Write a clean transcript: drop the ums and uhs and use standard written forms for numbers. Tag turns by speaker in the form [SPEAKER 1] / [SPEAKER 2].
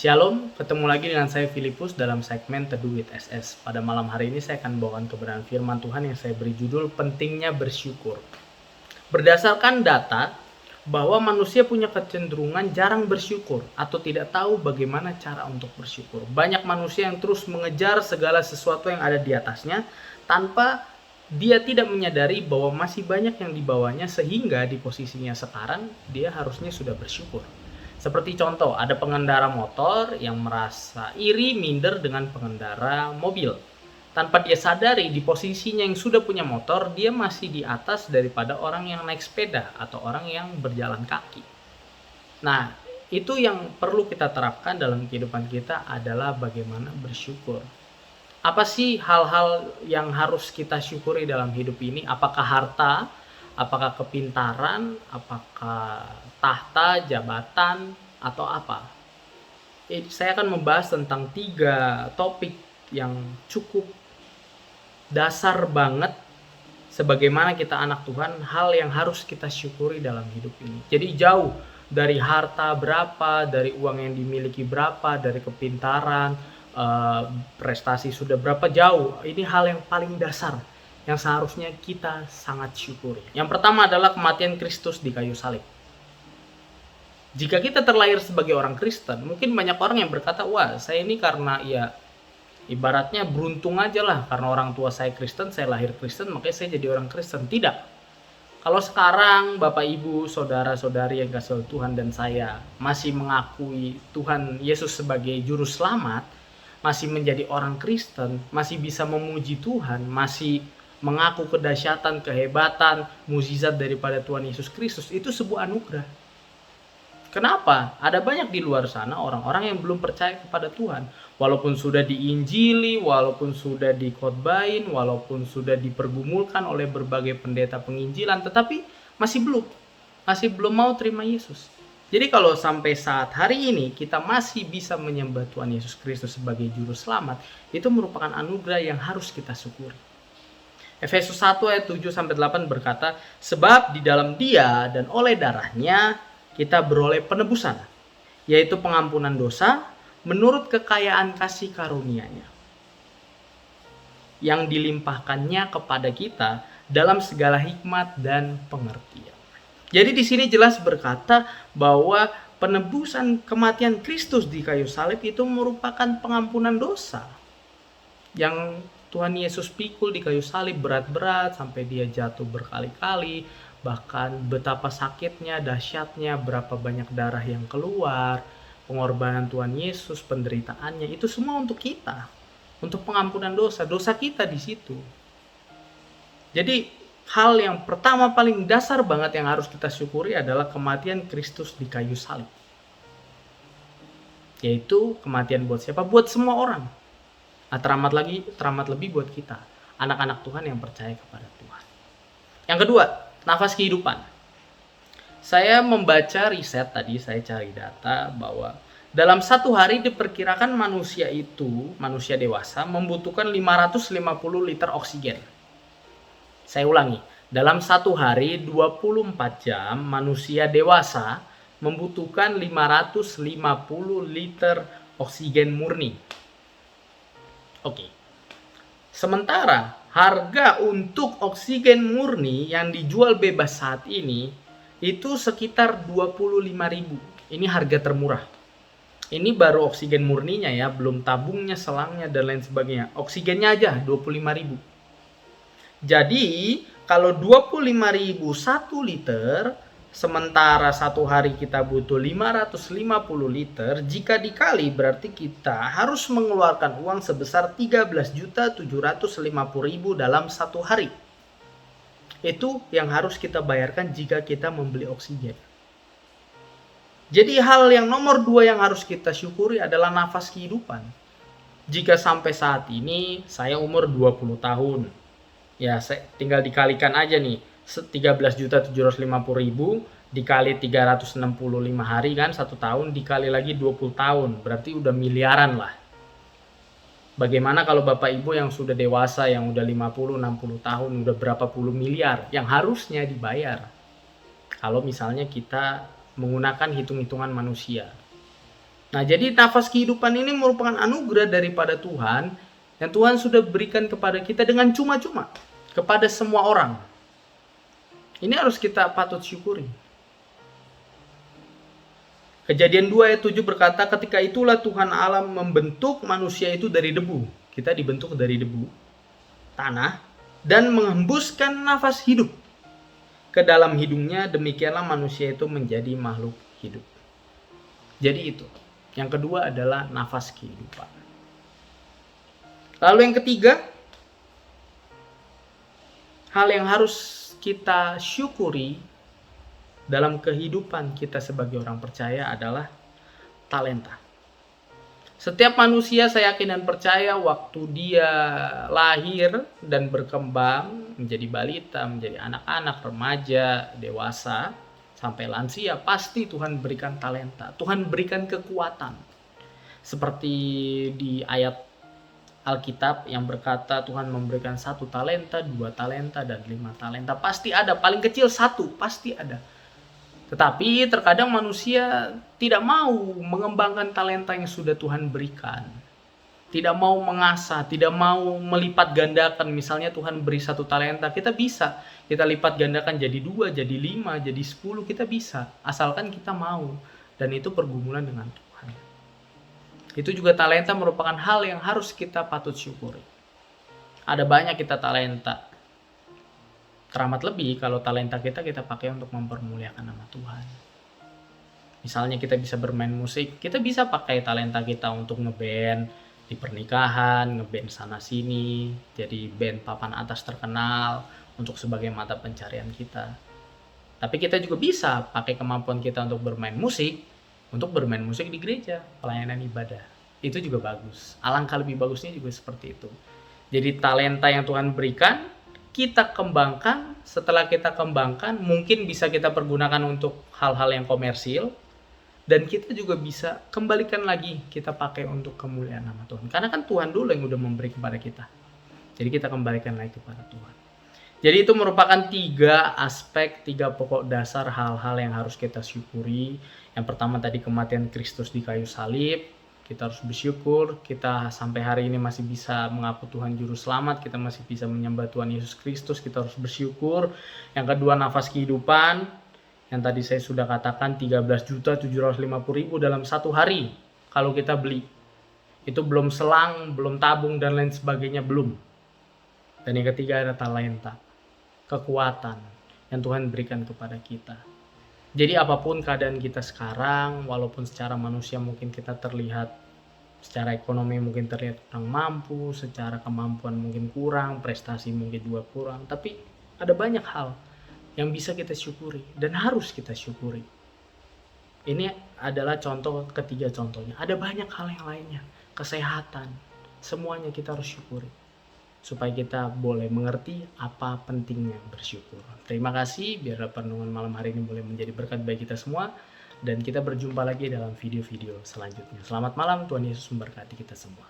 [SPEAKER 1] Shalom, ketemu lagi dengan saya Filipus dalam segmen Teduh with SS. Pada malam hari ini saya akan membawakan kebenaran firman Tuhan yang saya beri judul Pentingnya Bersyukur. Berdasarkan data, bahwa manusia punya kecenderungan jarang bersyukur atau tidak tahu bagaimana cara untuk bersyukur. Banyak manusia yang terus mengejar segala sesuatu yang ada di atasnya tanpa dia tidak menyadari bahwa masih banyak yang di bawahnya, sehingga di posisinya sekarang dia harusnya sudah bersyukur. Seperti contoh, ada pengendara motor yang merasa iri minder dengan pengendara mobil. Tanpa dia sadari, di posisinya yang sudah punya motor, dia masih di atas daripada orang yang naik sepeda atau orang yang berjalan kaki. Nah, itu yang perlu kita terapkan dalam kehidupan kita adalah bagaimana bersyukur. Apa sih hal-hal yang harus kita syukuri dalam hidup ini? Apakah harta? Apakah kepintaran? Apakah tahta, jabatan, atau apa? Saya akan membahas tentang 3 topik yang cukup dasar banget sebagaimana kita anak Tuhan, hal yang harus kita syukuri dalam hidup ini. Jadi jauh dari harta berapa, dari uang yang dimiliki berapa, dari kepintaran, prestasi sudah berapa, jauh. Ini hal yang paling dasar yang seharusnya kita sangat syukuri. Yang pertama adalah kematian Kristus di kayu salib. Jika kita terlahir sebagai orang Kristen, mungkin banyak orang yang berkata, wah saya ini karena ibaratnya beruntung aja lah, karena orang tua saya Kristen, saya lahir Kristen, makanya saya jadi orang Kristen. Tidak. Kalau sekarang Bapak Ibu, saudara-saudari yang kasih Tuhan dan saya masih mengakui Tuhan Yesus sebagai juru selamat, masih menjadi orang Kristen, masih bisa memuji Tuhan, masih mengaku kedahsyatan, kehebatan, mukjizat daripada Tuhan Yesus Kristus, itu sebuah anugerah. Kenapa? Ada banyak di luar sana orang-orang yang belum percaya kepada Tuhan. Walaupun sudah diinjili, walaupun sudah dikhotbahin, walaupun sudah dipergumulkan oleh berbagai pendeta penginjilan, tetapi masih belum mau terima Yesus. Jadi kalau sampai saat hari ini kita masih bisa menyembah Tuhan Yesus Kristus sebagai juru selamat, itu merupakan anugerah yang harus kita syukuri. Efesus 1 ayat 7-8 berkata, sebab di dalam Dia dan oleh darahnya kita beroleh penebusan, yaitu pengampunan dosa menurut kekayaan kasih karunia-Nya yang dilimpahkannya kepada kita dalam segala hikmat dan pengertian. Jadi di sini jelas berkata bahwa penebusan kematian Kristus di kayu salib itu merupakan pengampunan dosa yang Tuhan Yesus pikul di kayu salib berat-berat sampai dia jatuh berkali-kali, bahkan betapa sakitnya, dahsyatnya, berapa banyak darah yang keluar, pengorbanan Tuhan Yesus, penderitaannya, itu semua untuk kita, untuk pengampunan dosa kita di situ. Jadi hal yang pertama paling dasar banget yang harus kita syukuri adalah kematian Kristus di kayu salib. Yaitu kematian buat siapa? Buat semua orang. Nah, teramat lebih buat kita, anak-anak Tuhan yang percaya kepada Tuhan. Yang kedua, nafas kehidupan. Saya membaca riset tadi, saya cari data bahwa dalam satu hari diperkirakan manusia dewasa membutuhkan 550 liter oksigen. Saya ulangi, dalam satu hari 24 jam manusia dewasa membutuhkan 550 liter oksigen murni. Oke. Sementara harga untuk oksigen murni yang dijual bebas saat ini itu sekitar 25.000. Ini harga termurah. Ini baru oksigen murninya ya, belum tabungnya, selangnya dan lain sebagainya. Oksigennya aja 25.000. Jadi, kalau 25.000 1 liter, sementara satu hari kita butuh 550 liter, jika dikali berarti kita harus mengeluarkan uang sebesar 13.750.000 dalam satu hari. Itu yang harus kita bayarkan jika kita membeli oksigen. Jadi hal yang nomor 2 yang harus kita syukuri adalah nafas kehidupan. Jika sampai saat ini saya umur 20 tahun, ya saya tinggal dikalikan aja nih, 13.750.000 dikali 365 hari kan, 1 tahun dikali lagi 20 tahun, berarti udah miliaran lah. Bagaimana kalau Bapak Ibu yang sudah dewasa, yang udah 50-60 tahun, udah berapa puluh miliar yang harusnya dibayar kalau misalnya kita menggunakan hitung-hitungan manusia. Nah, jadi nafas kehidupan ini merupakan anugerah daripada Tuhan yang Tuhan sudah berikan kepada kita dengan cuma-cuma kepada semua orang. Ini harus kita patut syukuri. Kejadian 2 ayat 7 berkata, ketika itulah Tuhan Allah membentuk manusia itu dari debu. Kita dibentuk dari debu, tanah, dan menghembuskan nafas hidup ke dalam hidungnya, demikianlah manusia itu menjadi makhluk hidup. Jadi itu. Yang kedua adalah nafas kehidupan. Lalu yang ketiga, hal yang harus kita syukuri dalam kehidupan kita sebagai orang percaya adalah talenta. Setiap manusia, saya yakin dan percaya, waktu dia lahir dan berkembang menjadi balita, menjadi anak-anak, remaja, dewasa, sampai lansia, pasti Tuhan berikan talenta. Tuhan berikan kekuatan. Seperti di ayat Alkitab yang berkata Tuhan memberikan 1 talenta, 2 talenta, dan 5 talenta. Pasti ada, paling kecil 1, pasti ada. Tetapi terkadang manusia tidak mau mengembangkan talenta yang sudah Tuhan berikan. Tidak mau mengasah, tidak mau melipat gandakan. Misalnya Tuhan beri 1 talenta, kita bisa. Kita lipat gandakan jadi 2, jadi 5, jadi 10, kita bisa. Asalkan kita mau. Dan itu pergumulan dengan Tuhan. Itu juga talenta merupakan hal yang harus kita patut syukuri. Ada banyak kita talenta. Teramat lebih kalau talenta kita pakai untuk mempermuliakan nama Tuhan. Misalnya kita bisa bermain musik, kita bisa pakai talenta kita untuk ngeband di pernikahan, ngeband sana sini, jadi band papan atas terkenal untuk sebagai mata pencarian kita. Tapi kita juga bisa pakai kemampuan kita untuk bermain musik di gereja, pelayanan ibadah. Itu juga bagus. Alangkah lebih bagusnya juga seperti itu. Jadi talenta yang Tuhan berikan, kita kembangkan. Setelah kita kembangkan, mungkin bisa kita pergunakan untuk hal-hal yang komersil, dan kita juga bisa kembalikan lagi, kita pakai untuk kemuliaan nama Tuhan. Karena kan Tuhan dulu yang udah memberi kepada kita, jadi kita kembalikan lagi kepada Tuhan. Jadi itu merupakan 3 aspek, 3 pokok dasar hal-hal yang harus kita syukuri. Yang pertama tadi kematian Kristus di kayu salib. Kita harus bersyukur, kita sampai hari ini masih bisa mengaku Tuhan Juru Selamat, kita masih bisa menyembah Tuhan Yesus Kristus, kita harus bersyukur. Yang kedua, nafas kehidupan, yang tadi saya sudah katakan 13.750.000 dalam 1 hari kalau kita beli. Itu belum selang, belum tabung, dan lain sebagainya, belum. Dan yang ketiga ada talenta, kekuatan yang Tuhan berikan kepada kita. Jadi apapun keadaan kita sekarang, walaupun secara manusia mungkin kita terlihat, secara ekonomi mungkin terlihat kurang mampu, secara kemampuan mungkin kurang, prestasi mungkin juga kurang, tapi ada banyak hal yang bisa kita syukuri dan harus kita syukuri. Ini adalah contoh ketiga contohnya. Ada banyak hal yang lainnya, kesehatan, semuanya kita harus syukuri, supaya kita boleh mengerti apa pentingnya bersyukur. Terima kasih, biarlah renungan malam hari ini boleh menjadi berkat bagi kita semua, dan kita berjumpa lagi dalam video-video selanjutnya. Selamat malam, Tuhan Yesus memberkati kita semua.